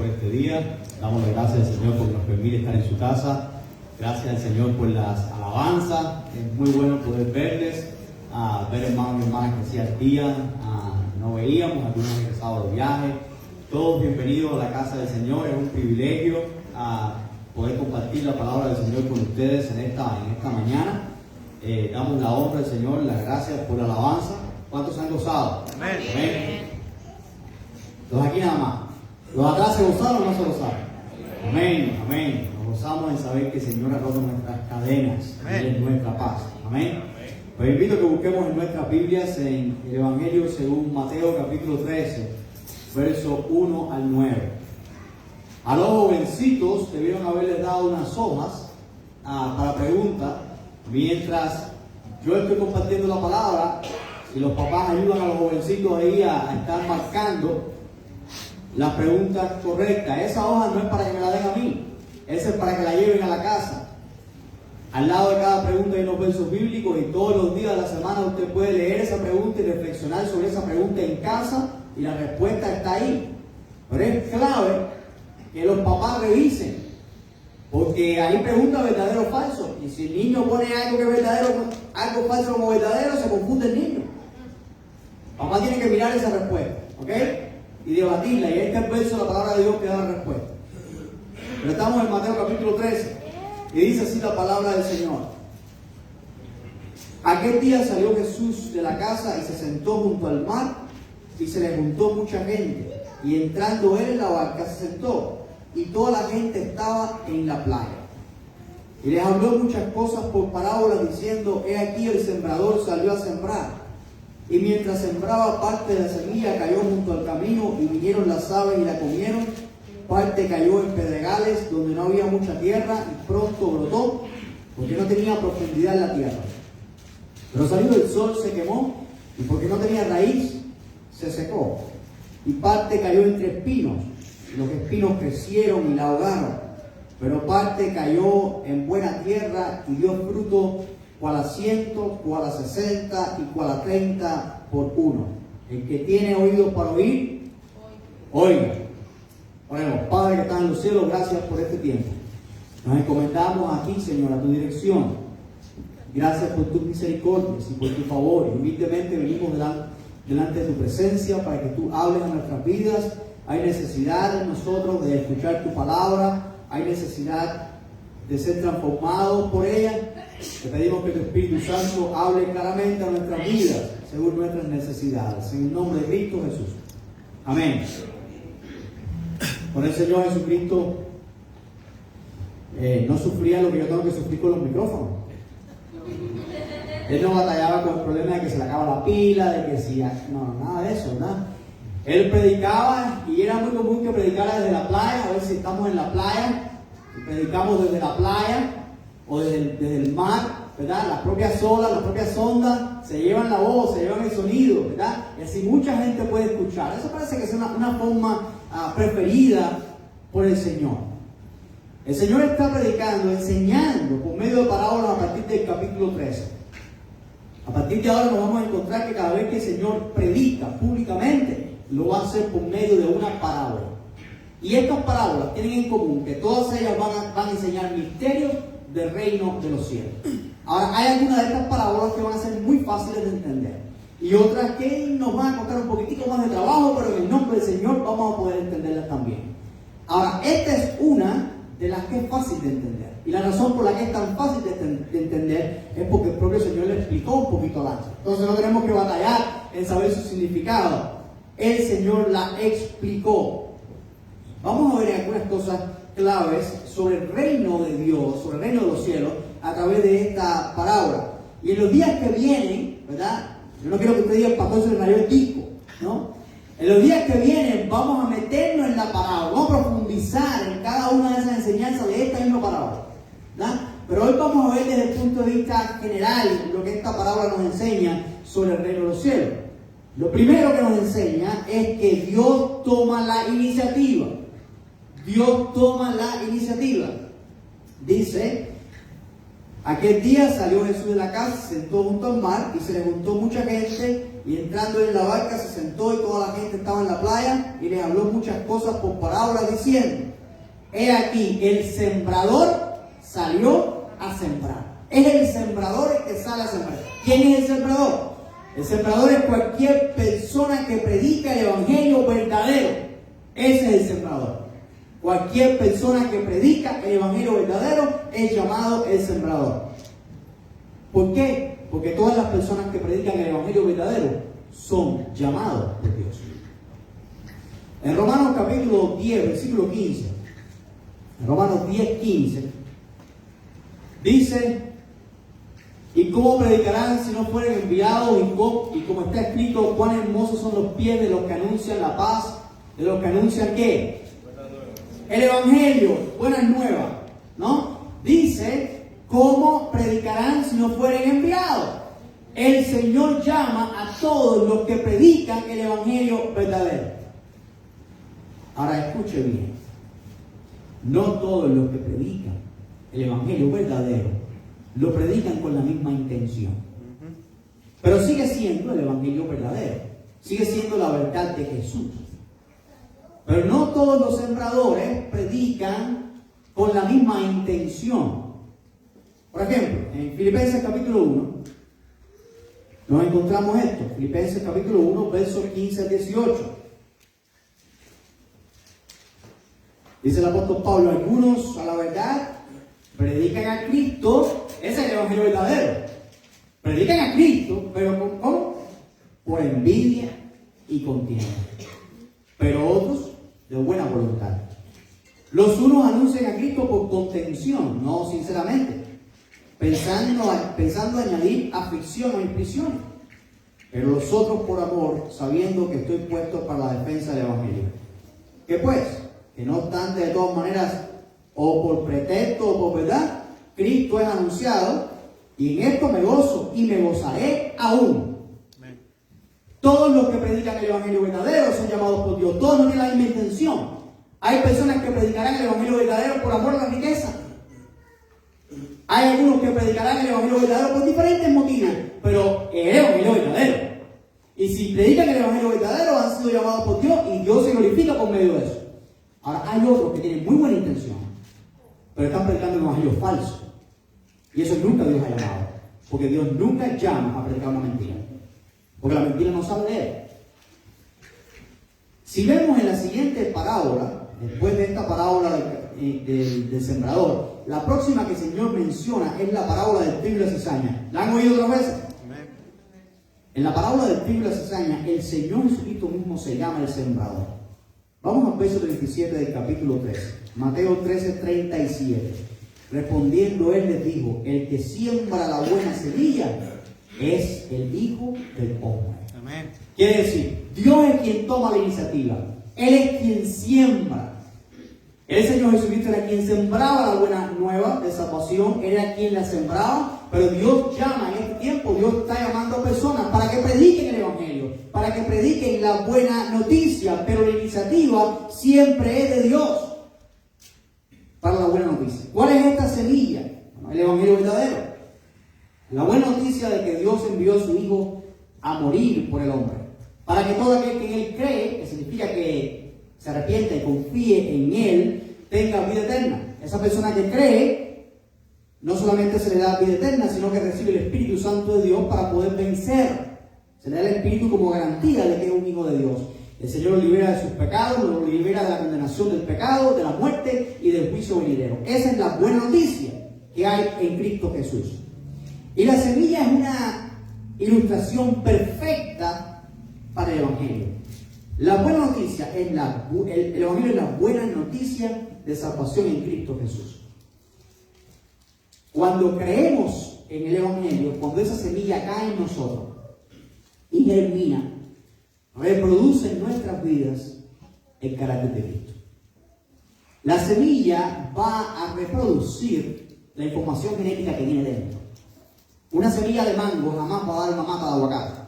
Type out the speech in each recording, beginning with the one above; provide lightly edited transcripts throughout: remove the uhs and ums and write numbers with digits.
por este día. Damos las gracias al Señor porque nos permite estar en su casa. Gracias al Señor por las alabanzas. Es muy bueno poder verles, ver hermanos y hermanas que hacía días no veíamos, algunos regresados de viaje. Todos bienvenidos a la casa del Señor. Es un privilegio poder compartir la palabra del Señor con ustedes en esta mañana. Damos la honra al Señor, las gracias por la alabanza. ¿Cuántos se han gozado? Amén. Amén. Los aquí nada más. ¿Los atrás se gozaron o no se gozaron? Amén, amén. Nos gozamos en saber que el Señor ha roto nuestras cadenas. Amén. Y es nuestra paz. Amén. Pues invito a que busquemos en nuestras Biblias en el Evangelio según Mateo capítulo 13, verso 1 al 9. A los jovencitos debieron haberles dado unas hojas para preguntas, mientras yo estoy compartiendo la palabra y los papás ayudan a los jovencitos ahí a estar marcando las preguntas correctas. Esa hoja no es para que me la den a mí, esa es para que la lleven a la casa. Al lado de cada pregunta hay unos versos bíblicos y todos los días de la semana usted puede leer esa pregunta y reflexionar sobre esa pregunta en casa y la respuesta está ahí. Pero es clave que los papás revisen, porque hay preguntas verdadero o falso, y si el niño pone algo que es verdadero, algo falso como verdadero, se confunde el niño. Papá tiene que mirar esa respuesta, ¿ok? Y debatirla, y este es el verso de la palabra de Dios que da la respuesta. Pero estamos en Mateo capítulo 13, y dice así la palabra del Señor. Aquel día salió Jesús de la casa y se sentó junto al mar, y se le juntó mucha gente, y entrando él en la barca se sentó, y toda la gente estaba en la playa. Y les habló muchas cosas por parábolas, diciendo: he aquí el sembrador salió a sembrar. Y mientras sembraba, parte de la semilla cayó junto al camino, y vinieron las aves y la comieron. Parte cayó en pedregales, donde no había mucha tierra, y pronto brotó, porque no tenía profundidad en la tierra. Pero salido el sol se quemó, y porque no tenía raíz, se secó. Y parte cayó entre espinos, y los espinos crecieron y la ahogaron. Pero parte cayó en buena tierra, y dio fruto, cual a 100, cual a 60 y cual a 30 por uno. El que tiene oídos para oír, oiga. Oremos. Padre que estás en los cielos, gracias por este tiempo. Nos encomendamos a ti, Señor, a tu dirección. Gracias por tus misericordias y por tu favor. Y humildemente venimos delante de tu presencia para que tú hables a nuestras vidas. Hay necesidad en nosotros de escuchar tu palabra. Hay necesidad de ser transformados por ella. Te pedimos que tu Espíritu Santo hable claramente a nuestras vidas, según nuestras necesidades. En el nombre de Cristo Jesús. Amén. Con el Señor Jesucristo no sufría lo que yo tengo que sufrir con los micrófonos. Él no batallaba con el problema de que se le acaba la pila, de que si... No, nada de eso, ¿verdad? Él predicaba, y era muy común que predicara desde la playa. A ver si estamos en la playa y predicamos desde la playa o desde el mar, ¿verdad? Las propias olas, las propias ondas se llevan la voz, se llevan el sonido, ¿verdad? Y así mucha gente puede escuchar. Eso parece que es una forma preferida por el Señor. El Señor está predicando, enseñando por medio de parábolas a partir del capítulo 13. A partir de ahora nos vamos a encontrar que cada vez que el Señor predica públicamente, lo va a hacer por medio de una parábola. Y estas parábolas tienen en común que todas ellas van a enseñar misterios del reino de los cielos. Ahora, hay algunas de estas parábolas que van a ser muy fáciles de entender, y otras que nos van a costar un poquitico más de trabajo, pero en el nombre del Señor vamos a poder entenderlas también. Ahora, esta es una de las que es fácil de entender. Y la razón por la que es tan fácil de entender es porque el propio Señor le explicó un poquito antes. Entonces no tenemos que batallar en saber su significado. El Señor la explicó. Vamos a ver algunas cosas claves sobre el reino de Dios, sobre el reino de los cielos, a través de esta parábola. Y en los días que vienen, ¿verdad? Yo no quiero que usted diga: el pastor se le rayó el disco, ¿no? En los días que vienen vamos a meternos en la parábola, vamos a profundizar en cada una de esas enseñanzas de esta misma parábola, ¿verdad? Pero hoy vamos a ver desde el punto de vista general lo que esta parábola nos enseña sobre el reino de los cielos. Lo primero que nos enseña es que Dios toma la iniciativa. Dios toma la iniciativa. Dice: Aquel día salió Jesús de la casa, se sentó junto al mar y se le juntó mucha gente y entrando en la barca se sentó y toda la gente estaba en la playa y les habló muchas cosas por parábolas diciendo: he aquí, el sembrador salió a sembrar. Es el sembrador el que sale a sembrar. ¿Quién es el sembrador? El sembrador es cualquier persona que predica el evangelio verdadero. Ese es el sembrador. Cualquier persona que predica el evangelio verdadero es llamado el sembrador. ¿Por qué? Porque todas las personas que predican el evangelio verdadero son llamados por Dios. En Romanos capítulo 10, versículo 15, en Romanos 10, 15, dice: ¿y cómo predicarán si no fueren enviados? Y como está escrito, cuán hermosos son los pies de los que anuncian la paz, de los que anuncian ¿qué? El evangelio, buenas nuevas, ¿no? Dice: ¿cómo predicarán si no fueren enviados? El Señor llama a todos los que predican el evangelio verdadero. Ahora escuche bien. No todos los que predican el evangelio verdadero lo predican con la misma intención. Pero sigue siendo el evangelio verdadero. Sigue siendo la verdad de Jesús. Pero no todos los sembradores predican con la misma intención. Por ejemplo, en Filipenses capítulo 1 nos encontramos esto. Filipenses capítulo 1, versos 15 al 18. Dice el apóstol Pablo: algunos a la verdad predican a Cristo. Ese es el evangelio verdadero. Predican a Cristo, pero ¿cómo? Por envidia y contienda. Pero otros de buena voluntad. Los unos anuncian a Cristo por contención, no sinceramente, pensando añadir aflicción o imprisión. Pero los otros por amor, sabiendo que estoy puesto para la defensa del evangelio. ¿Qué pues? Que no obstante, de todas maneras, o por pretexto o por verdad, Cristo es anunciado, y en esto me gozo y me gozaré aún. Amén. Todos los que predican el evangelio verdadero son llamados por Dios. Todos no tienen la misma intención. Hay personas que predicarán el evangelio verdadero por amor a la riqueza. Hay algunos que predicarán el evangelio verdadero por diferentes motivos, pero el evangelio verdadero. Y si predican el evangelio verdadero, han sido llamados por Dios y Dios se glorifica por medio de eso. Ahora, hay otros que tienen muy buena intención, pero están predicando el evangelio falso. Y eso nunca Dios ha llamado. Porque Dios nunca llama a predicar una mentira. Porque la mentira no sale de él. Si vemos en la siguiente parábola, después de esta parábola del sembrador, la próxima que el Señor menciona es la parábola del trigo y la cizaña. ¿La han oído otras veces? En la parábola del trigo y la cizaña, el Señor Jesucristo mismo se llama el sembrador. Vamos al verso 37 del capítulo 13. Mateo 13, 37. Respondiendo él les dijo: el que siembra la buena semilla es el Hijo del Hombre. Amén. Quiere decir, Dios es quien toma la iniciativa. Él es quien siembra. El Señor Jesucristo era quien sembraba la buena nueva de salvación. Era quien la sembraba. Pero Dios llama en este tiempo. Dios está llamando a personas para que prediquen el evangelio, para que prediquen la buena noticia. Pero la iniciativa siempre es de Dios para la buena noticia. ¿Cuál es esta semilla? El evangelio verdadero. La buena noticia de que Dios envió a su Hijo a morir por el hombre, para que todo aquel que en Él cree, que significa que se arrepiente y confíe en Él, tenga vida eterna. Esa persona que cree, no solamente se le da vida eterna, sino que recibe el Espíritu Santo de Dios para poder vencer. Se le da el Espíritu como garantía de que es un hijo de Dios. El Señor lo libera de sus pecados, lo libera de la condenación del pecado, de la muerte y del juicio venidero. Esa es la buena noticia que hay en Cristo Jesús. Y la semilla es una ilustración perfecta para el Evangelio. La buena noticia es el Evangelio es la buena noticia de salvación en Cristo Jesús. Cuando creemos en el Evangelio, cuando esa semilla cae en nosotros y germina, reproduce en nuestras vidas el carácter de Cristo. La semilla va a reproducir la información genética que tiene dentro. Una semilla de mango jamás va a dar una mata de aguacate,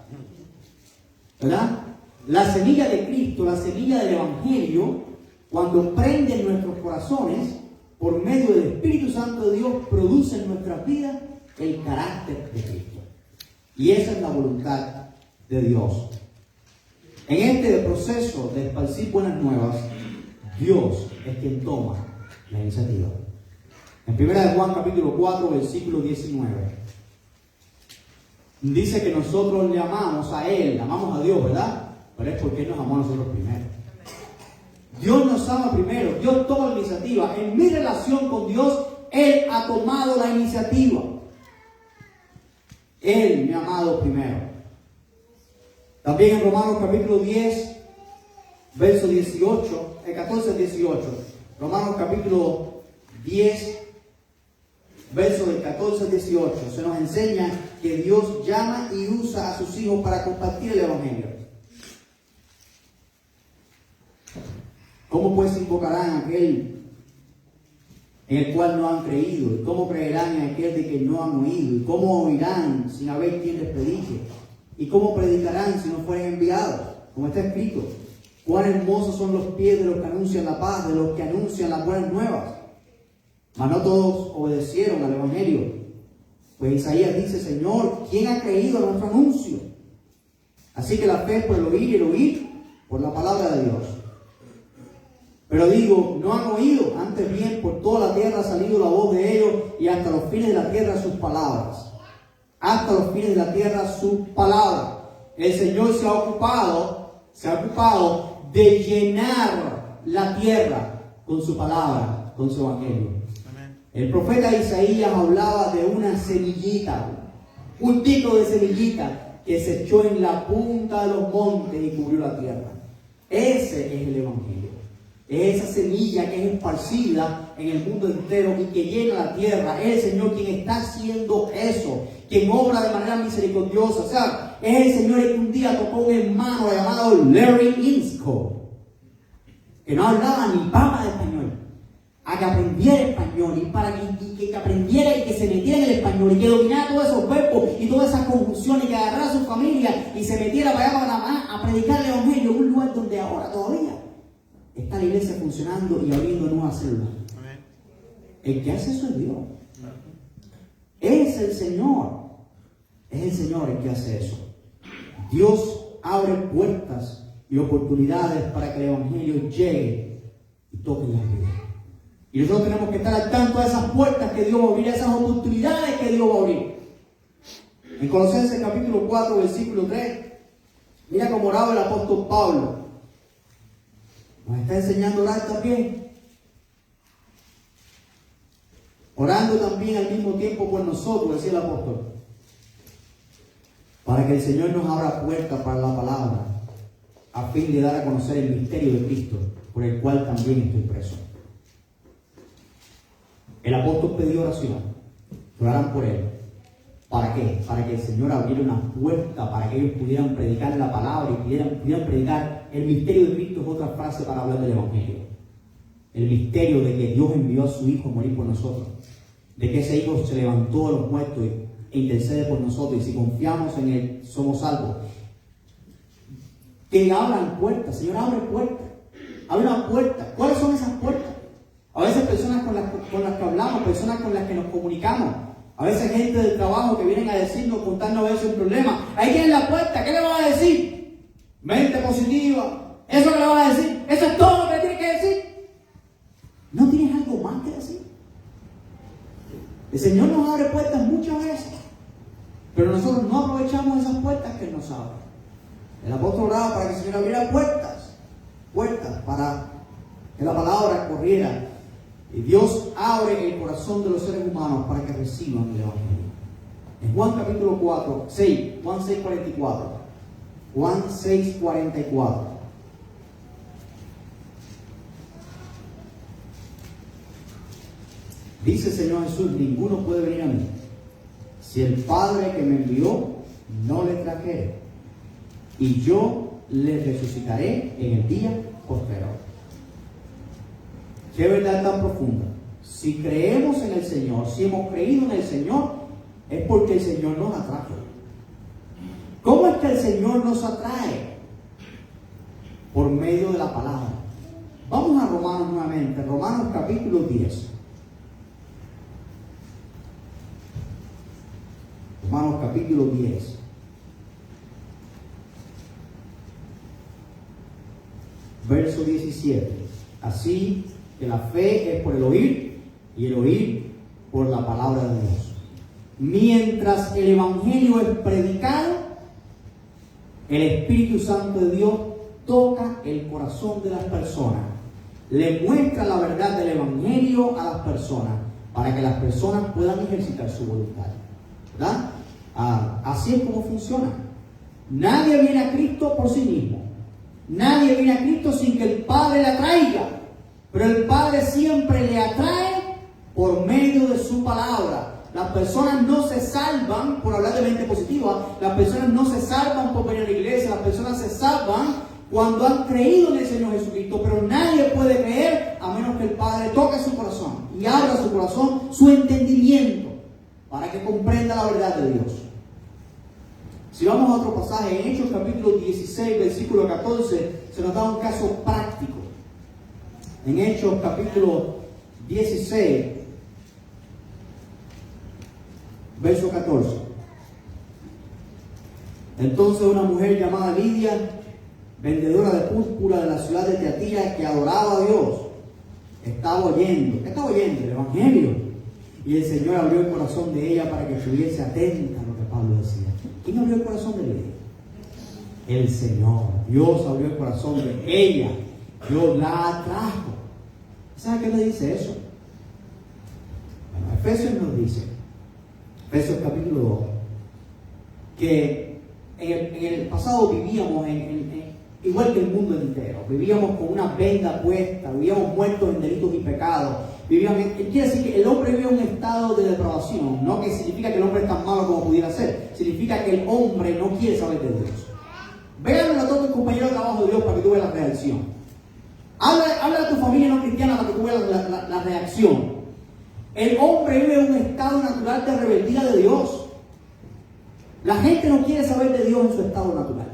¿verdad? La semilla de Cristo, la semilla del Evangelio, cuando prende en nuestros corazones, por medio del Espíritu Santo de Dios, produce en nuestras vidas el carácter de Cristo. Y esa es la voluntad de Dios. En este proceso de esparcir buenas nuevas, Dios es quien toma la iniciativa. En 1 Juan capítulo 4, versículo 19, dice que nosotros le amamos a Él, amamos a Dios, ¿verdad? Pero es porque Él nos amó a nosotros primero. Dios nos ama primero, Dios toma la iniciativa. En mi relación con Dios, Él ha tomado la iniciativa. Él me ha amado primero. También en Romanos capítulo 10, verso 18, 14 18. Romanos capítulo 10, verso del 14 al 18. Se nos enseña que Dios llama y usa a sus hijos para compartir el Evangelio. ¿Cómo pues invocarán aquel en el cual no han creído? ¿Y cómo creerán en aquel de que no han oído? ¿Y cómo oirán sin haber quien les predique? ¿Y cómo predicarán si no fueren enviados? Como está escrito: cuán hermosos son los pies de los que anuncian la paz, de los que anuncian las buenas nuevas. Mas no todos obedecieron al Evangelio. Pues Isaías dice: Señor, ¿quién ha creído a nuestro anuncio? Así que la fe es por el oír y el oír por la palabra de Dios. Pero digo, no han oído, antes bien por toda la tierra ha salido la voz de ellos, y hasta los fines de la tierra sus palabras. Hasta los fines de la tierra sus palabras. El Señor se ha ocupado de llenar la tierra con su palabra, con su evangelio. Amén. El profeta Isaías hablaba de una semillita, un tipo de semillita que se echó en la punta de los montes y cubrió la tierra. Ese es el evangelio. Es esa semilla que es esparcida en el mundo entero y que llena la tierra. Es el Señor quien está haciendo eso, quien obra de manera misericordiosa. O sea, es el Señor que un día tocó un hermano llamado Larry Innscott, que no hablaba ni papa de español, a que aprendiera español, y para que aprendiera y que se metiera en el español y que dominara todos esos verbos y todas esas conjunciones, y que agarrara a su familia y se metiera para allá para Panamá a predicar el evangelio en un lugar donde ahora todavía está la iglesia funcionando y abriendo nuevas células. Amén. El que hace eso es Dios. Es el Señor. Es el Señor el que hace eso. Dios abre puertas y oportunidades para que el evangelio llegue y toque las vidas. Y nosotros tenemos que estar al tanto de esas puertas que Dios va a abrir, esas oportunidades que Dios va a abrir. En Colosenses capítulo 4, versículo 3, mira cómo oraba el apóstol Pablo. Nos está enseñando a orar también. Orando también al mismo tiempo por nosotros, decía el apóstol. Para que el Señor nos abra puertas para la palabra, a fin de dar a conocer el misterio de Cristo, por el cual también estoy preso. El apóstol pidió oración, que oraran por él. ¿Para qué? Para que el Señor abriera una puerta para que ellos pudieran predicar la palabra y pudieran predicar el misterio de Cristo. Es otra frase para hablar del evangelio. El misterio de que Dios envió a su Hijo a morir por nosotros, de que ese Hijo se levantó de los muertos e intercede por nosotros, y si confiamos en Él somos salvos. Que abran puertas. Señor, abre puertas, abre una puerta. ¿Cuáles son esas puertas? A veces personas con las que hablamos, personas con las que nos comunicamos, a veces gente del trabajo que vienen a decirnos, contarnos a veces un problema. Ahí tienen la puerta, ¿qué le vas a decir? Mente positiva. ¿Eso que le vas a decir? ¿Eso es todo lo que tienes que decir? ¿No tienes algo más que decir? El Señor nos abre puertas muchas veces, pero nosotros no aprovechamos esas puertas que Él nos abre. El apóstol oraba para que el Señor abriera puertas para que la palabra corriera. Y Dios abre el corazón de los seres humanos para que reciban el evangelio. En Juan capítulo 6, Juan 6:44. Juan 6:44. Dice el Señor Jesús: ninguno puede venir a mí si el Padre que me envió no le trajere, y yo le resucitaré en el día posterior. Qué verdad tan profunda. Si creemos en el Señor, si hemos creído en el Señor, es porque el Señor nos atrae. ¿Cómo es que el Señor nos atrae? Por medio de la palabra. Vamos a Romanos nuevamente, Romanos capítulo 10. capítulo 10. Verso 17. Así que la fe es por el oír y el oír por la palabra de Dios. Mientras el Evangelio es predicado, el Espíritu Santo de Dios toca el corazón de las personas, le muestra la verdad del Evangelio a las personas para que las personas puedan ejercitar su voluntad, ¿verdad? Así es como funciona. Nadie viene a Cristo por sí mismo. Nadie viene a Cristo sin que el Padre le atraiga, pero el Padre siempre le atrae por medio de su palabra. Las personas no se salvan por hablar de mente positiva, las personas no se salvan por venir a la iglesia, las personas se salvan cuando han creído en el Señor Jesucristo, pero nadie puede creer a menos que el Padre toque su corazón y abra su corazón, su entendimiento, para que comprenda la verdad de Dios. Si vamos a otro pasaje, en Hechos capítulo 16, versículo 14, se nos da un caso práctico. En Hechos capítulo 16, verso 14. Entonces una mujer llamada Lidia, vendedora de púrpura de la ciudad de Tiatira, que adoraba a Dios, estaba oyendo. ¿Qué estaba oyendo? El Evangelio. Y el Señor abrió el corazón de ella para que estuviese atenta a lo que Pablo decía. ¿Quién abrió el corazón de Lidia? El Señor. Dios abrió el corazón de ella. Dios la atrajo. ¿Sabe qué le dice eso? Bueno, Efesios nos dice, Efesios capítulo 2, que en el pasado vivíamos igual que el mundo entero. Vivíamos con una venda puesta, vivíamos muertos en delitos y pecados. Quiere decir que el hombre vive en un estado de depravación, no que significa que el hombre es tan malo como pudiera ser, significa que el hombre no quiere saber de Dios. Véanlo a todos tus compañeros de trabajo de Dios para que tú veas la reacción. Habla a tu familia no cristiana para que tú veas la reacción. El hombre vive en un estado natural de rebeldía de Dios. La gente no quiere saber de Dios en su estado natural.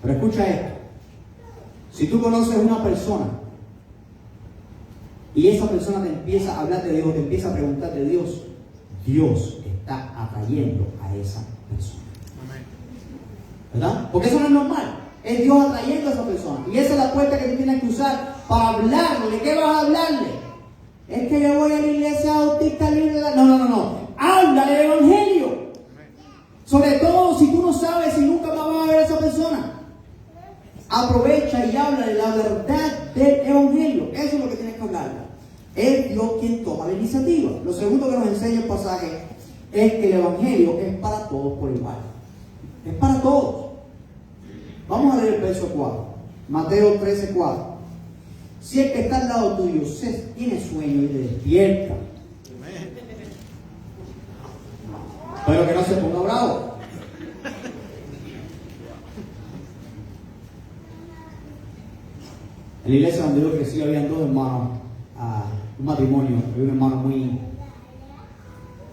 Pero escucha esto. Si tú conoces a una persona y esa persona te empieza a hablar de Dios, te empieza a preguntar de Dios, Dios está atrayendo a esa persona. ¿Verdad? Porque eso no es normal. Es Dios atrayendo a esa persona. Y esa es la puerta que tú tienes que usar para hablarle. ¿Qué vas a hablarle? Es que yo voy a la iglesia bautista libre. No. Háblale el Evangelio. Sobre todo si tú no sabes si nunca más vas a ver a esa persona. Aprovecha y háblale la verdad del Evangelio. Eso es lo que tienes que hablarle. Es Dios quien toma la iniciativa. Lo segundo que nos enseña el pasaje es que el Evangelio es para todos por igual. Es para todos. Vamos a leer el verso 4. Mateo 13:4. Si el que está al lado tuyo tiene sueño y te despierta, pero que no se ponga bravo. En la iglesia donde yo crecí habían dos hermanos, un matrimonio, había un hermano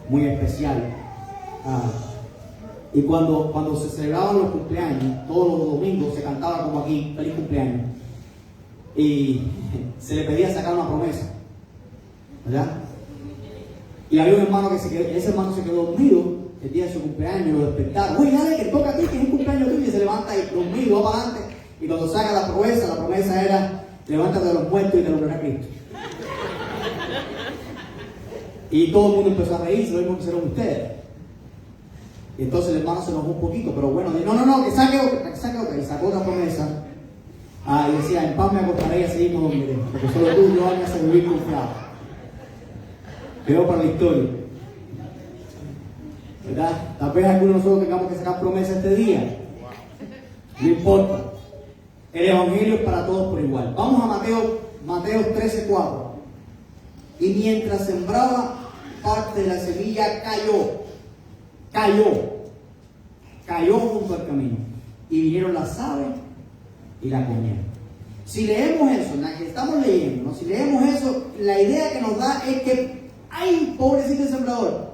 muy especial. Y cuando se celebraban los cumpleaños, todos los domingos se cantaba como aquí, feliz cumpleaños. Y se le pedía sacar una promesa, ¿verdad? Y había un hermano ese hermano se quedó dormido el día de su cumpleaños, lo despertaron. Uy, dale, que toca a ti, que es un cumpleaños tuyo, y se levanta y dormido, va para adelante. Y cuando saca la promesa era, levántate de los muertos y te lo verá Cristo. Y todo el mundo empezó a reírse, lo mismo que hicieron ustedes. Y entonces el hermano se enojó un poquito, pero bueno, dijo, no, que saque otra. Y sacó otra promesa. Y decía, en paz me acostaré y así no dormiré, porque solo tú y yo me haces vivir confiado. Quedó para la historia. ¿Verdad? Tal vez algunos de nosotros tengamos que sacar promesa este día. No importa. El Evangelio es para todos por igual. Vamos a Mateo 13:4. Y mientras sembraba, parte de la semilla cayó junto al camino. Y vinieron las aves y la comieron. Si leemos eso, en la que estamos leyendo, ¿no? Si leemos eso, la idea que nos da es que hay pobrecito el sembrador.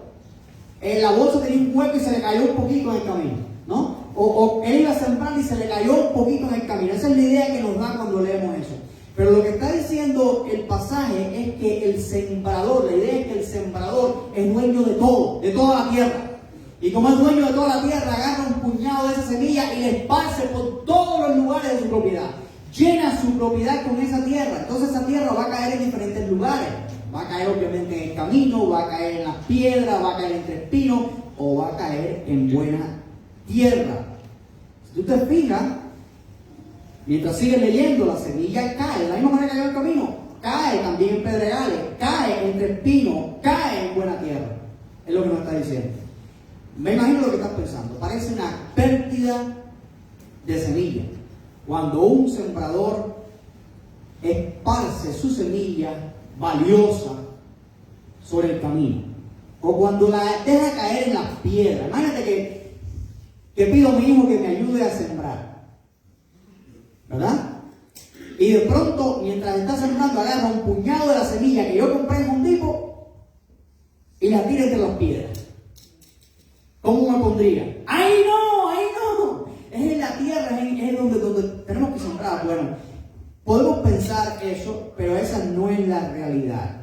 La bolsa tenía un hueco y se le cayó un poquito en el camino, ¿no? O él iba a sembrar y se le cayó un poquito en el camino. Esa es la idea que nos da cuando leemos eso. Pero lo que está diciendo el pasaje es que el sembrador, la idea es que el sembrador es dueño de todo, de toda la tierra. Y como es dueño de toda la tierra, agarra un puñado de esa semilla y la esparce por todos los lugares de su propiedad. Llena su propiedad con esa tierra. Entonces esa tierra va a caer en diferentes lugares. Va a caer obviamente en el camino, va a caer en las piedras, va a caer entre espinos o va a caer en buena tierra. Si tú te fijas, mientras sigues leyendo, la semilla cae de la misma manera que cayó en el camino. Cae también en pedregales, cae entre espinos, cae en buena tierra. Es lo que nos está diciendo. Me imagino lo que estás pensando. Parece una pérdida de semilla. Cuando un sembrador esparce su semilla valiosa sobre el camino, o cuando la deja caer en las piedras. Imagínate que pido a mi hijo que me ayude a sembrar, ¿verdad? Y de pronto, mientras está sembrando, agarra un puñado de la semilla que yo compré en un tipo y la tira entre las piedras. ¿Cómo me pondría? ¡Ay no! ¡Ay no! Es en la tierra, es donde tenemos que sembrar. Bueno, podemos pensar eso, pero esa no es la realidad.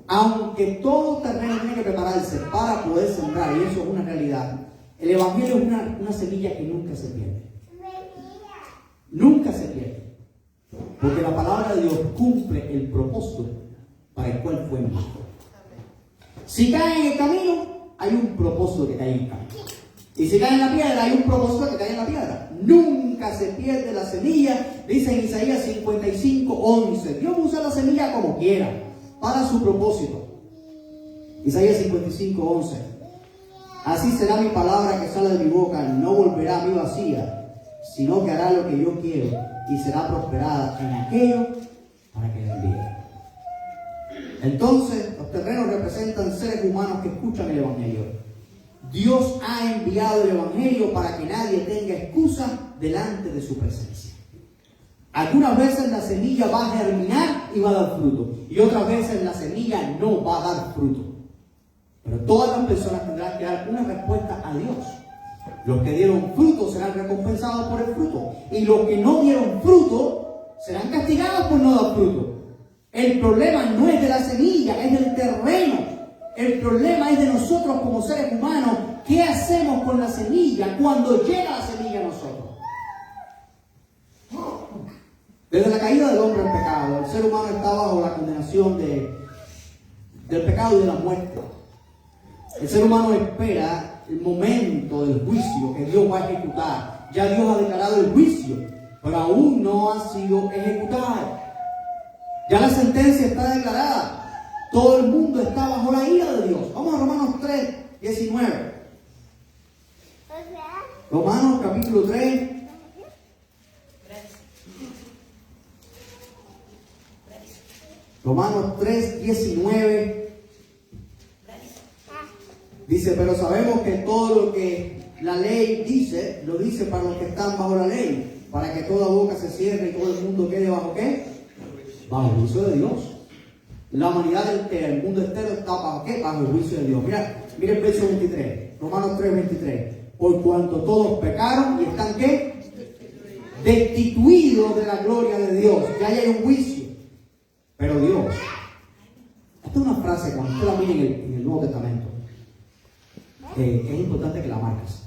Aunque todo terreno tiene que prepararse para poder sembrar, y eso es una realidad, el Evangelio es una semilla que nunca se pierde. Nunca se pierde. Porque la palabra de Dios cumple el propósito para el cual fue enviado. Si cae en el camino, hay un propósito que cae en el camino. Y si cae en la piedra, hay un propósito que cae en la piedra. Nunca se pierde la semilla. Dice en Isaías 55:11. Dios usa la semilla como quiera, para su propósito. Isaías 55:11. Así será mi palabra que sale de mi boca, no volverá a mí vacía, sino que hará lo que yo quiero y será prosperada en aquello para que la envíe. Entonces, los terrenos representan seres humanos que escuchan el Evangelio. Dios ha enviado el Evangelio para que nadie tenga excusa delante de su presencia. Algunas veces la semilla va a germinar y va a dar fruto, y otras veces la semilla no va a dar fruto. Pero todas las personas tendrán que dar una respuesta a Dios. Los que dieron fruto serán recompensados por el fruto, y los que no dieron fruto serán castigados por no dar fruto. El problema no es de la semilla, es del terreno. El problema es de nosotros como seres humanos. ¿Qué hacemos con la semilla cuando llega la semilla a nosotros? Desde la caída del hombre al pecado, el ser humano está bajo la condenación del pecado y de la muerte. El ser humano espera el momento del juicio que Dios va a ejecutar. Ya Dios ha declarado el juicio, pero aún no ha sido ejecutado. Ya la sentencia está declarada. Todo el mundo está bajo la ira de Dios. Vamos a Romanos 3:19. Romanos capítulo 3. Romanos 3:19. Dice, pero sabemos que todo lo que la ley dice, lo dice para los que están bajo la ley, para que toda boca se cierre y todo el mundo quede bajo ¿qué? Bajo el juicio de Dios. La humanidad entera, el mundo entero está bajo ¿qué? Bajo el juicio de Dios. Mira el verso 23, Romanos 3:23. Por cuanto todos pecaron y están ¿qué? Destituidos de la gloria de Dios. Ya hay un juicio. Pero Dios, esta es una frase cuando usted la mira en el Nuevo Testamento, es importante que la marques.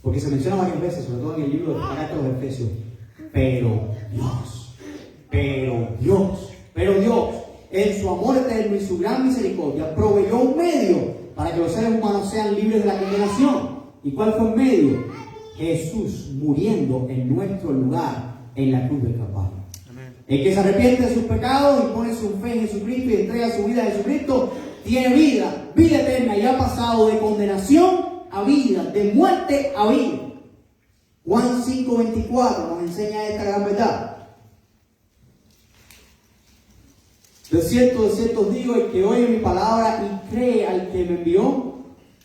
Porque se menciona varias veces, sobre todo en el libro de la carta de los Efesios. Pero Dios, en su amor eterno y su gran misericordia, proveyó un medio para que los seres humanos sean libres de la condenación. ¿Y cuál fue el medio? Jesús muriendo en nuestro lugar en la cruz del Calvario. El que se arrepiente de sus pecados y pone su fe en Jesucristo y entrega su vida a Jesucristo, tiene vida eterna, y ha pasado de condenación a vida, de muerte a vida. Juan 5:24 nos enseña esta gran verdad. De cierto os digo, el que oye mi palabra y cree al que me envió,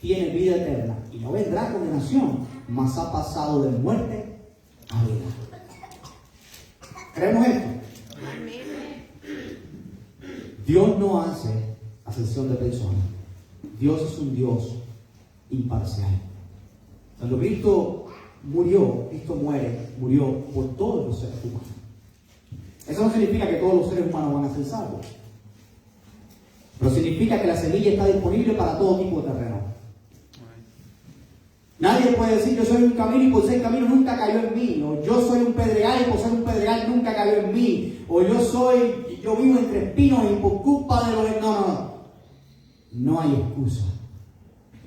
tiene vida eterna, y no vendrá condenación, mas ha pasado de muerte a vida. ¿Creemos esto? Dios no hace acepción de personas. Dios es un Dios imparcial. Cuando Cristo murió por todos los seres humanos. Eso no significa que todos los seres humanos van a ser salvos, pero significa que la semilla está disponible para todo tipo de terreno. Nadie puede decir yo soy un camino y por ser camino nunca cayó en mí. O yo soy un pedregal y por ser un pedregal nunca cayó en mí. O yo vivo entre espinos y por culpa de los... No. No hay excusa.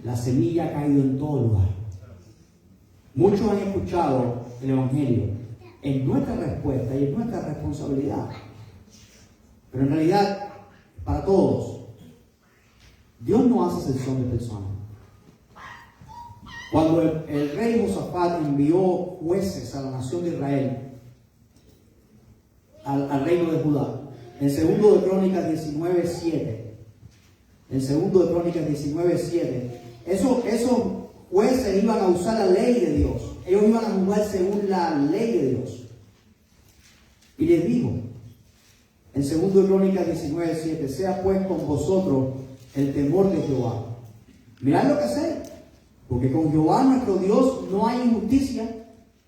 La semilla ha caído en todo lugar. Muchos han escuchado el Evangelio. Es nuestra respuesta y es nuestra responsabilidad. Pero en realidad, para todos, Dios no hace excepción de personas. Cuando el rey Josafat envió jueces a la nación de Israel, al reino de Judá, en 2 de Crónicas 19:7, esos jueces iban a usar la ley de Dios. Ellos iban a juzgar según la ley de Dios. Y les dijo, en 2 de Crónicas 19:7, sea pues con vosotros el temor de Jehová. Mirad lo que hacéis, porque con Jehová nuestro Dios no hay injusticia,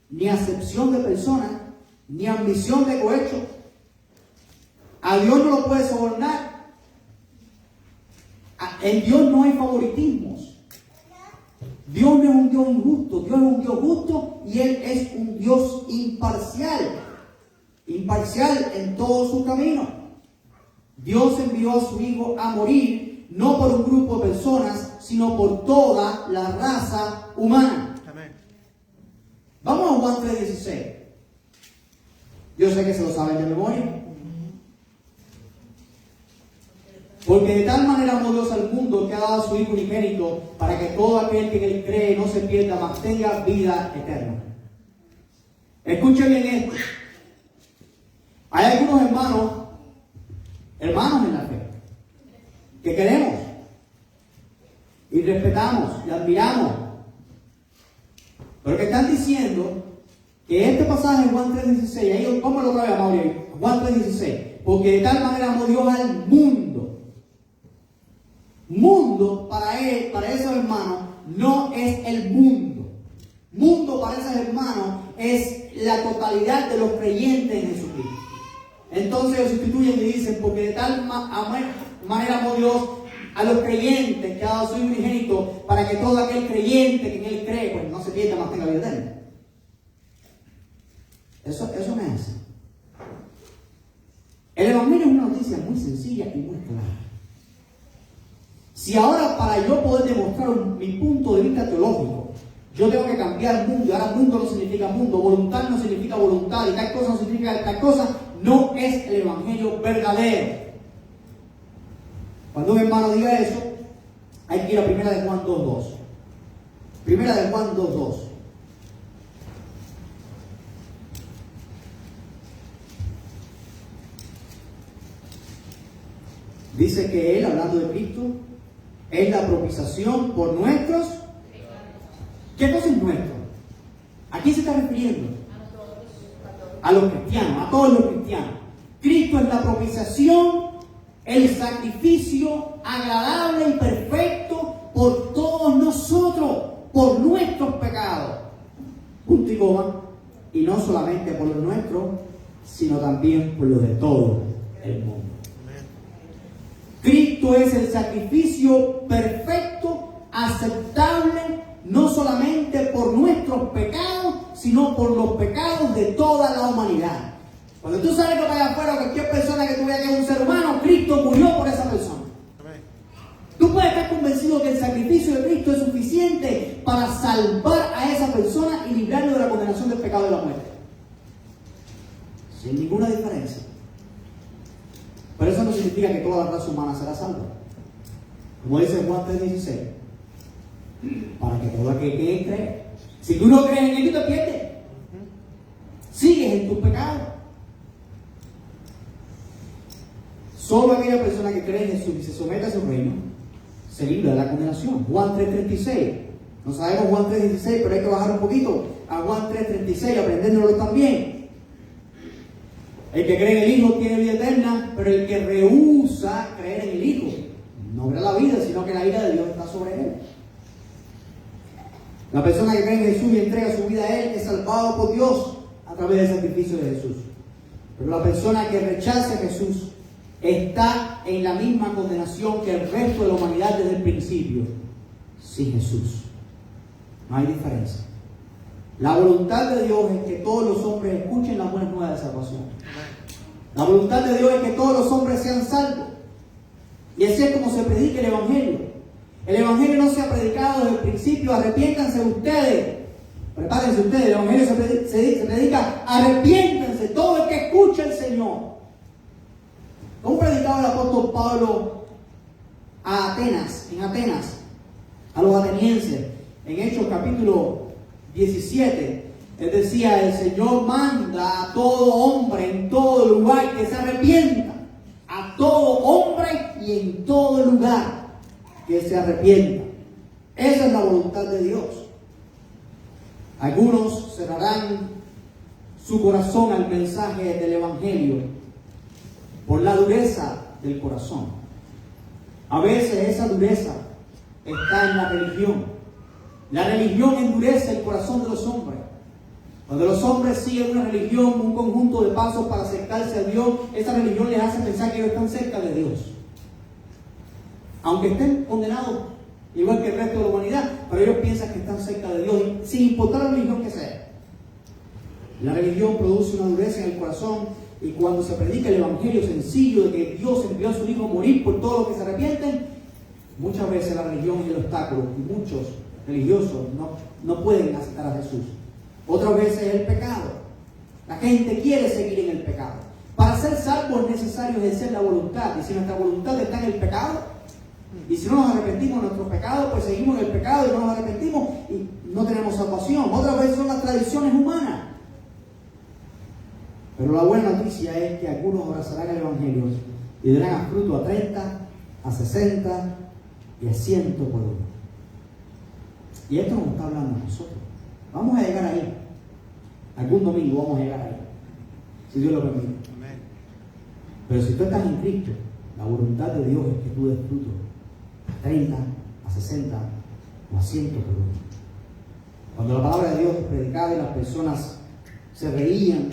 ni acepción de personas, ni ambición de cohecho. A Dios no lo puede sobornar. En Dios no hay favoritismos. Dios no es un Dios injusto. Dios es un Dios justo y Él es un Dios imparcial. Imparcial en todo su camino. Dios envió a su Hijo a morir, no por un grupo de personas, sino por toda la raza humana. Amén. Vamos a Juan 3:16. Yo sé que se lo saben de memoria. Porque de tal manera amó Dios al mundo que ha dado a su Hijo unigénito para que todo aquel que en Él cree no se pierda, mas tenga vida eterna. Escuchen bien esto. Hay algunos hermanos en la fe, que queremos y respetamos y admiramos, pero que están diciendo que este pasaje en Juan 3:16, ahí, ¿cómo lo trae Mauri? Juan 3:16, porque de tal manera amó Dios al mundo. Mundo para esos hermanos no es el mundo. Mundo para esos hermanos es la totalidad de los creyentes en Jesucristo. Entonces ellos sustituyen y dicen, porque de tal manera amó Dios a los creyentes que ha dado a su Hijo unigénito para que todo aquel creyente que en Él cree, pues no se pierda, más tenga vida eterna. Eso no es así. El Evangelio es una noticia muy sencilla y muy clara. Si ahora para yo poder demostrar mi punto de vista teológico, yo tengo que cambiar el mundo, y ahora mundo no significa mundo, voluntad no significa voluntad, y tal cosa no significa tal cosa, no es el Evangelio verdadero. Cuando un hermano diga eso, hay que ir a 1 de Juan 2:2. 1 de Juan 2:2. Dice que Él, hablando de Cristo, es la propiciación por nuestros. ¿Qué cosa es nuestro? ¿A quién se está refiriendo? A los cristianos, a todos los cristianos. Cristo es la propiciación, el sacrificio agradable y perfecto por todos nosotros, por nuestros pecados. Punto y coma. Y no solamente por los nuestros, sino también por los de todo el mundo. Cristo es el sacrificio perfecto, aceptable, no solamente por nuestros pecados, sino por los pecados de toda la humanidad. Cuando tú sabes que para afuera cualquier persona que tú veas que es un ser humano, Cristo murió por esa persona. Tú puedes estar convencido que el sacrificio de Cristo es suficiente para salvar a esa persona y librarlo de la condenación del pecado de la muerte. Sin ninguna diferencia. Pero eso no significa que toda la raza humana será salva. Como dice Juan 3:16, para que todo aquel que cree. Si tú no crees en Él, te pierdes. Sigues en tus pecados. Solo aquella persona que cree en Jesús y se somete a su reino se libra de la condenación. Juan 3:36. No sabemos Juan 3:16, pero hay que bajar un poquito a Juan 3:36, aprendiéndolo también. El que cree en el Hijo tiene vida eterna, pero el que rehúsa creer en el Hijo no verá la vida, sino que la ira de Dios está sobre él. La persona que cree en Jesús y entrega su vida a Él es salvado por Dios a través del sacrificio de Jesús. Pero la persona que rechaza a Jesús está en la misma condenación que el resto de la humanidad desde el principio, sin Jesús. No hay diferencia. La voluntad de Dios es que todos los hombres escuchen las buenas nuevas de salvación. La voluntad de Dios es que todos los hombres sean salvos. Y así es como se predica el Evangelio. El Evangelio no se ha predicado desde el principio. Arrepiéntanse ustedes. Prepárense ustedes. El Evangelio se predica. Arrepiéntanse. Todo el que escucha al Señor. ¿Cómo predicaba el apóstol Pablo a Atenas? En Atenas. A los atenienses. En Hechos capítulo 17. Él decía, el Señor manda a todo hombre en todo lugar que se arrepienta. A todo hombre y en todo lugar que se arrepienta. Esa es la voluntad de Dios. Algunos cerrarán su corazón al mensaje del Evangelio por la dureza del corazón. A veces esa dureza está en la religión. La religión endurece el corazón de los hombres. Cuando los hombres siguen una religión, un conjunto de pasos para acercarse a Dios, esa religión les hace pensar que ellos están cerca de Dios. Aunque estén condenados, igual que el resto de la humanidad, pero ellos piensan que están cerca de Dios, sin importar la religión que sea. La religión produce una dureza en el corazón, y cuando se predica el Evangelio sencillo de que Dios envió a su Hijo a morir por todos los que se arrepienten, muchas veces la religión es el obstáculo, y muchos religiosos no pueden aceptar a Jesús. Otras veces es el pecado. La gente quiere seguir en el pecado. Para ser salvo es necesario ejercer la voluntad. Y si nuestra voluntad está en el pecado, y si no nos arrepentimos de nuestros pecados, pues seguimos en el pecado y no nos arrepentimos y no tenemos salvación. Otras veces son las tradiciones humanas. Pero la buena noticia es que algunos abrazarán el Evangelio y darán a fruto a 30, a 60 y a 100 por uno. Y esto nos está hablando a nosotros. Vamos a llegar ahí. Algún domingo vamos a llegar ahí. Si Dios lo permite. Amén. Pero si tú estás en Cristo, la voluntad de Dios es que tú des fruto a 30, a 60 o a 100 por uno. Cuando la palabra de Dios es predicada y las personas se reían,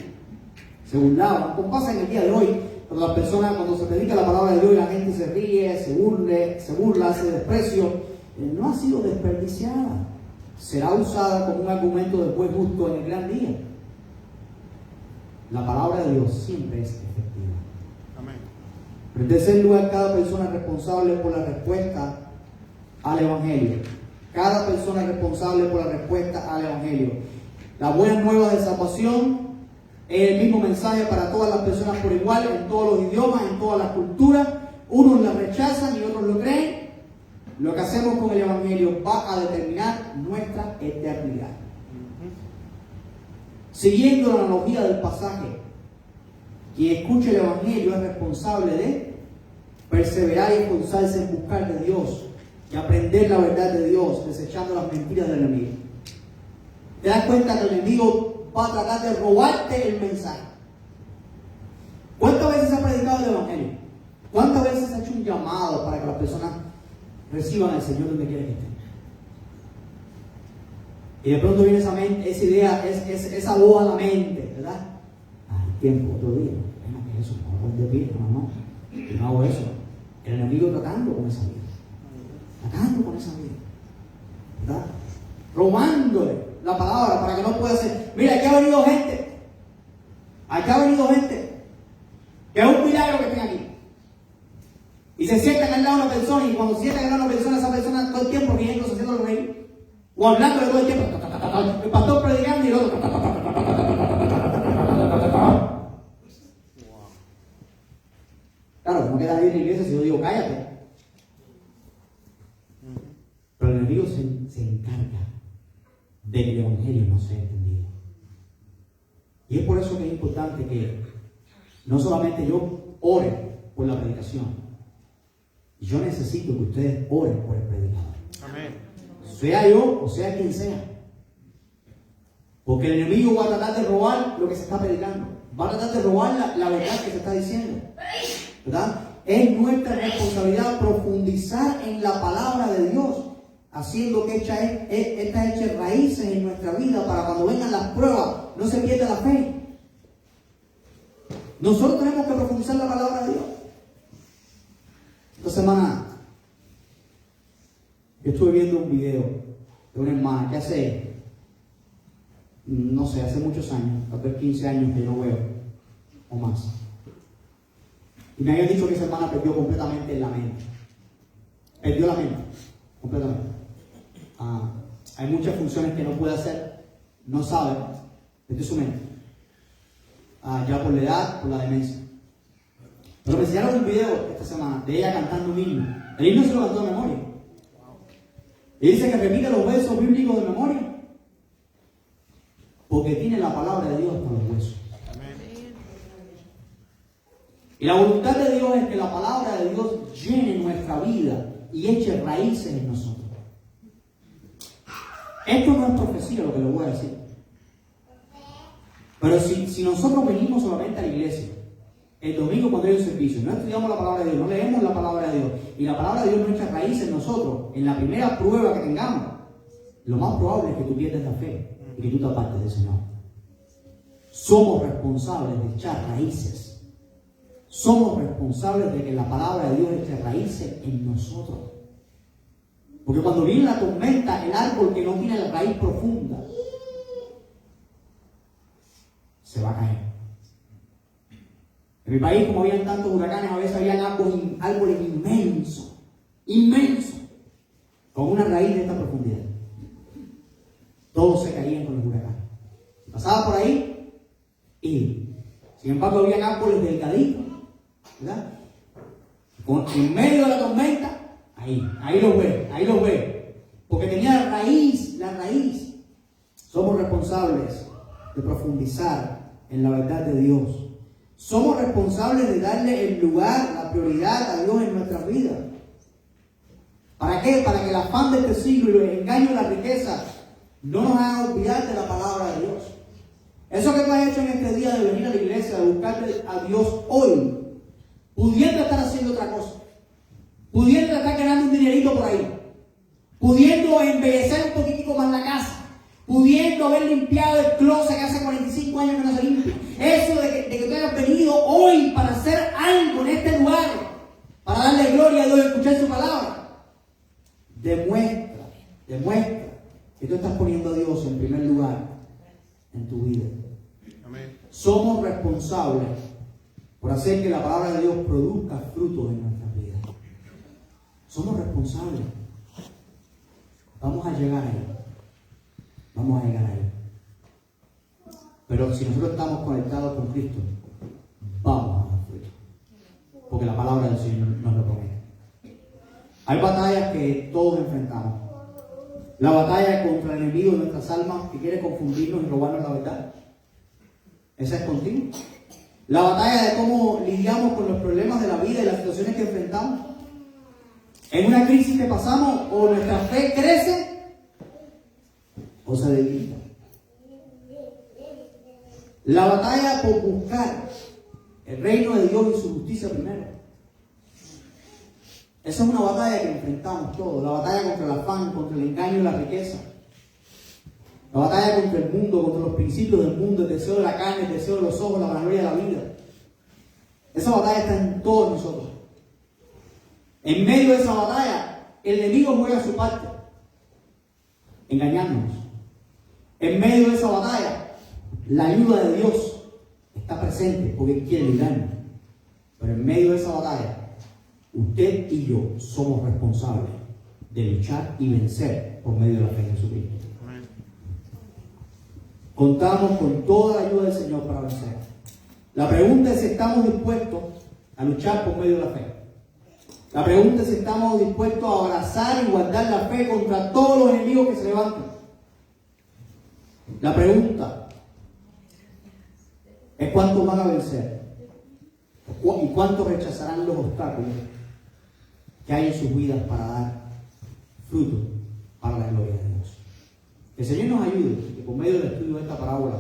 se burlaban, como pasa en el día de hoy, cuando se predica la palabra de Dios y la gente se ríe, se burla, hace desprecio, no ha sido desperdiciada. Será usada como un argumento del juez justo en el gran día. La palabra de Dios siempre es efectiva. Amén. Pero en tercer lugar, cada persona es responsable por la respuesta al Evangelio. Cada persona es responsable por la respuesta al Evangelio. La buena nueva de salvación es el mismo mensaje para todas las personas por igual, en todos los idiomas, en todas las culturas. Unos la rechazan y otros lo creen. Lo que hacemos con el Evangelio va a determinar nuestra eternidad. Siguiendo la analogía del pasaje, quien escucha el Evangelio es responsable de perseverar y esforzarse en buscar de Dios y aprender la verdad de Dios, desechando las mentiras del enemigo. Te das cuenta que el enemigo va a tratar de robarte el mensaje. ¿Cuántas veces se ha predicado el Evangelio? ¿Cuántas veces se ha hecho un llamado para que las personas reciban al Señor donde quiera que estén? Y de pronto viene esa idea, esa voz a la mente, ¿verdad? Hay tiempo, otro día. Venga, que eso, no voy de pie, no, yo no hago eso. El enemigo tratando con esa vida, ¿verdad? Robándole la palabra para que no pueda ser. Mira, aquí ha venido gente, que es un milagro que estén aquí. Y se sientan al lado de una persona, y cuando se sientan al lado de una persona, esa persona todo el tiempo riendo, haciendo lo reír, o hablándole todo el tiempo, el pastor predicando y el otro. Claro, no queda ahí en la iglesia si yo digo cállate. Pero el enemigo se encarga de que el Evangelio no sea entendido. Y es por eso que es importante que no solamente yo ore por la predicación, yo necesito que ustedes oren por el predicador. Amén. Sea yo o sea quien sea. Porque el enemigo va a tratar de robar lo que se está predicando. Va a tratar de robar la verdad que se está diciendo. ¿Verdad? Es nuestra responsabilidad profundizar en la palabra de Dios, haciendo que esta eche raíces en nuestra vida para cuando vengan las pruebas no se pierda la fe. Nosotros tenemos que profundizar la palabra de Dios. Esta semana yo estuve viendo un video de de una hermana que hace, no sé, hace muchos años, tal vez 15 años que yo no veo, o más. Y me habían dicho que esa hermana perdió completamente la mente. Perdió la mente, completamente. Hay muchas funciones que no puede hacer, no sabe, perdió su mente. Ya por la edad, por la demencia. Pero me enseñaron un video esta semana de ella cantando un himno. El himno se lo cantó de memoria. Y dice que repite los versos bíblicos de memoria. Porque tiene la palabra de Dios para los huesos. Y la voluntad de Dios es que la palabra de Dios llene nuestra vida y eche raíces en nosotros. Esto no es profecía lo que le voy a decir. Pero si nosotros venimos solamente a la iglesia, el domingo cuando hay un servicio, no estudiamos la palabra de Dios, no leemos la palabra de Dios, y la palabra de Dios no echa raíces en nosotros, en la primera prueba que tengamos, lo más probable es que tú pierdas la fe y que tú te apartes del Señor. Somos responsables de echar raíces. Somos responsables de que la palabra de Dios eche raíces en nosotros. Porque cuando viene la tormenta, el árbol que no tiene la raíz profunda se va a caer. En mi país, como habían tantos huracanes, a veces habían árboles inmensos, con una raíz de esta profundidad. Todos se caían con los huracanes. Pasaba por ahí y, sin embargo, habían árboles delgaditos, ¿verdad? En medio de la tormenta, ahí los ve. Porque tenía la raíz. Somos responsables de profundizar en la verdad de Dios. Somos responsables de darle el lugar, la prioridad a Dios en nuestras vidas. ¿Para qué? Para que el afán de este siglo y los engaños de la riqueza no nos hagan olvidar de la palabra de Dios. Eso que tú has hecho en este día de venir a la iglesia, de buscarle a Dios hoy, pudiendo estar haciendo otra cosa, pudiendo estar ganando un dinerito por ahí, pudiendo embellecer un poquitico más la casa, pudiendo haber limpiado el closet que hace 45 años que no se limpia. Eso de que tú hayas venido hoy para hacer algo en este lugar, para darle gloria a Dios y escuchar su palabra, demuestra que tú estás poniendo a Dios en primer lugar en tu vida. Amén. Somos responsables por hacer que la palabra de Dios produzca frutos en nuestras vidas. Somos responsables. Vamos a llegar ahí. Pero si nosotros estamos conectados con Cristo, vamos a dar fruto. Porque la palabra del Señor nos lo promete. Hay batallas que todos enfrentamos. La batalla contra el enemigo de nuestras almas que quiere confundirnos y robarnos la verdad. Esa es contigo. La batalla de cómo lidiamos con los problemas de la vida y las situaciones que enfrentamos. En una crisis que pasamos, o nuestra fe crece o se debilita. La batalla por buscar el reino de Dios y su justicia primero. Esa es una batalla que enfrentamos todos. La batalla contra el afán, contra el engaño y la riqueza. La batalla contra el mundo, contra los principios del mundo, el deseo de la carne, el deseo de los ojos, la vanagloria de la vida. Esa batalla está en todos nosotros. En medio de esa batalla, el enemigo juega su parte. Engañarnos. En medio de esa batalla, la ayuda de Dios está presente porque Él quiere librarnos. Pero en medio de esa batalla, usted y yo somos responsables de luchar y vencer por medio de la fe en Jesucristo. Amén. Contamos con toda la ayuda del Señor para vencer. La pregunta es si estamos dispuestos a luchar por medio de la fe. La pregunta es si estamos dispuestos a abrazar y guardar la fe contra todos los enemigos que se levantan. La pregunta es cuántos van a vencer y cuántos rechazarán los obstáculos que hay en sus vidas para dar fruto para la gloria de Dios. Que el Señor nos ayude, que por medio del estudio de esta parábola,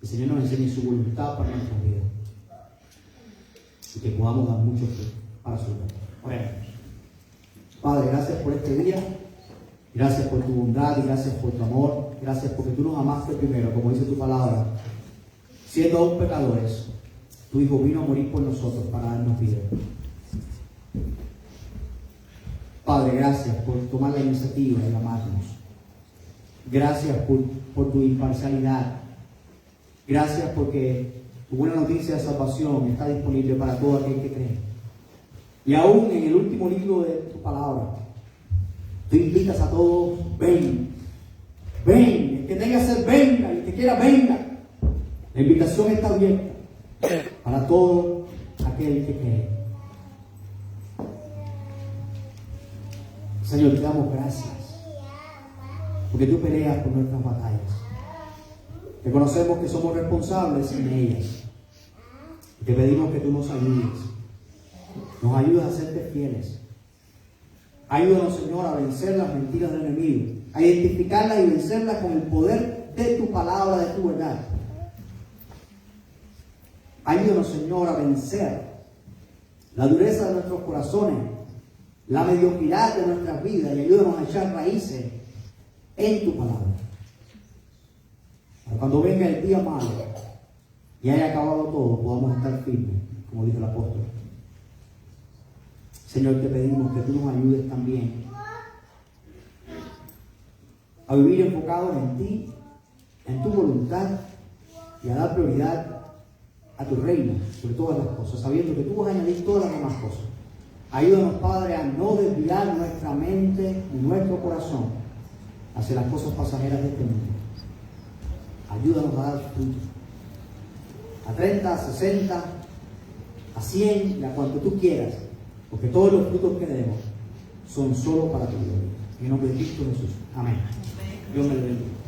el Señor nos enseñe su voluntad para nuestras vidas y que podamos dar mucho fruto para su gloria. Oremos. Padre, gracias por este día, gracias por tu bondad y gracias por tu amor, gracias porque tú nos amaste primero, como dice tu palabra, siendo aún pecadores, tu Hijo vino a morir por nosotros para darnos vida. Padre, gracias por tomar la iniciativa y amarnos. Gracias por tu imparcialidad. Gracias porque tu buena noticia de salvación está disponible para todo aquel que cree. Y aún en el último libro de tu palabra, tú invitas a todos, ven, ven, el que tenga sed venga, el que quiera venga. La invitación está abierta para todo aquel que cree. Señor, te damos gracias porque tú peleas por nuestras batallas. Reconocemos que somos responsables en ellas. Y te pedimos que tú nos ayudes a serte fieles. Ayúdanos, Señor, a vencer las mentiras del enemigo, a identificarlas y vencerlas con el poder de tu palabra, de tu verdad. Ayúdanos, Señor, a vencer la dureza de nuestros corazones, la mediocridad de nuestras vidas, y ayúdanos a echar raíces en tu palabra. Para cuando venga el día malo y haya acabado todo, podamos estar firmes, como dijo el apóstol. Señor, te pedimos que tú nos ayudes también a vivir enfocados en ti, en tu voluntad, y a dar prioridad a tu reino sobre todas las cosas, sabiendo que tú vas a añadir todas las demás cosas. Ayúdanos, Padre, a no desviar nuestra mente y nuestro corazón hacia las cosas pasajeras de este mundo. Ayúdanos a dar fruto. A 30, a 60, a 100 y a cuanto tú quieras. Porque todos los frutos que demos son solo para tu gloria. En el nombre de Cristo Jesús. Amén. Dios me lo bendiga.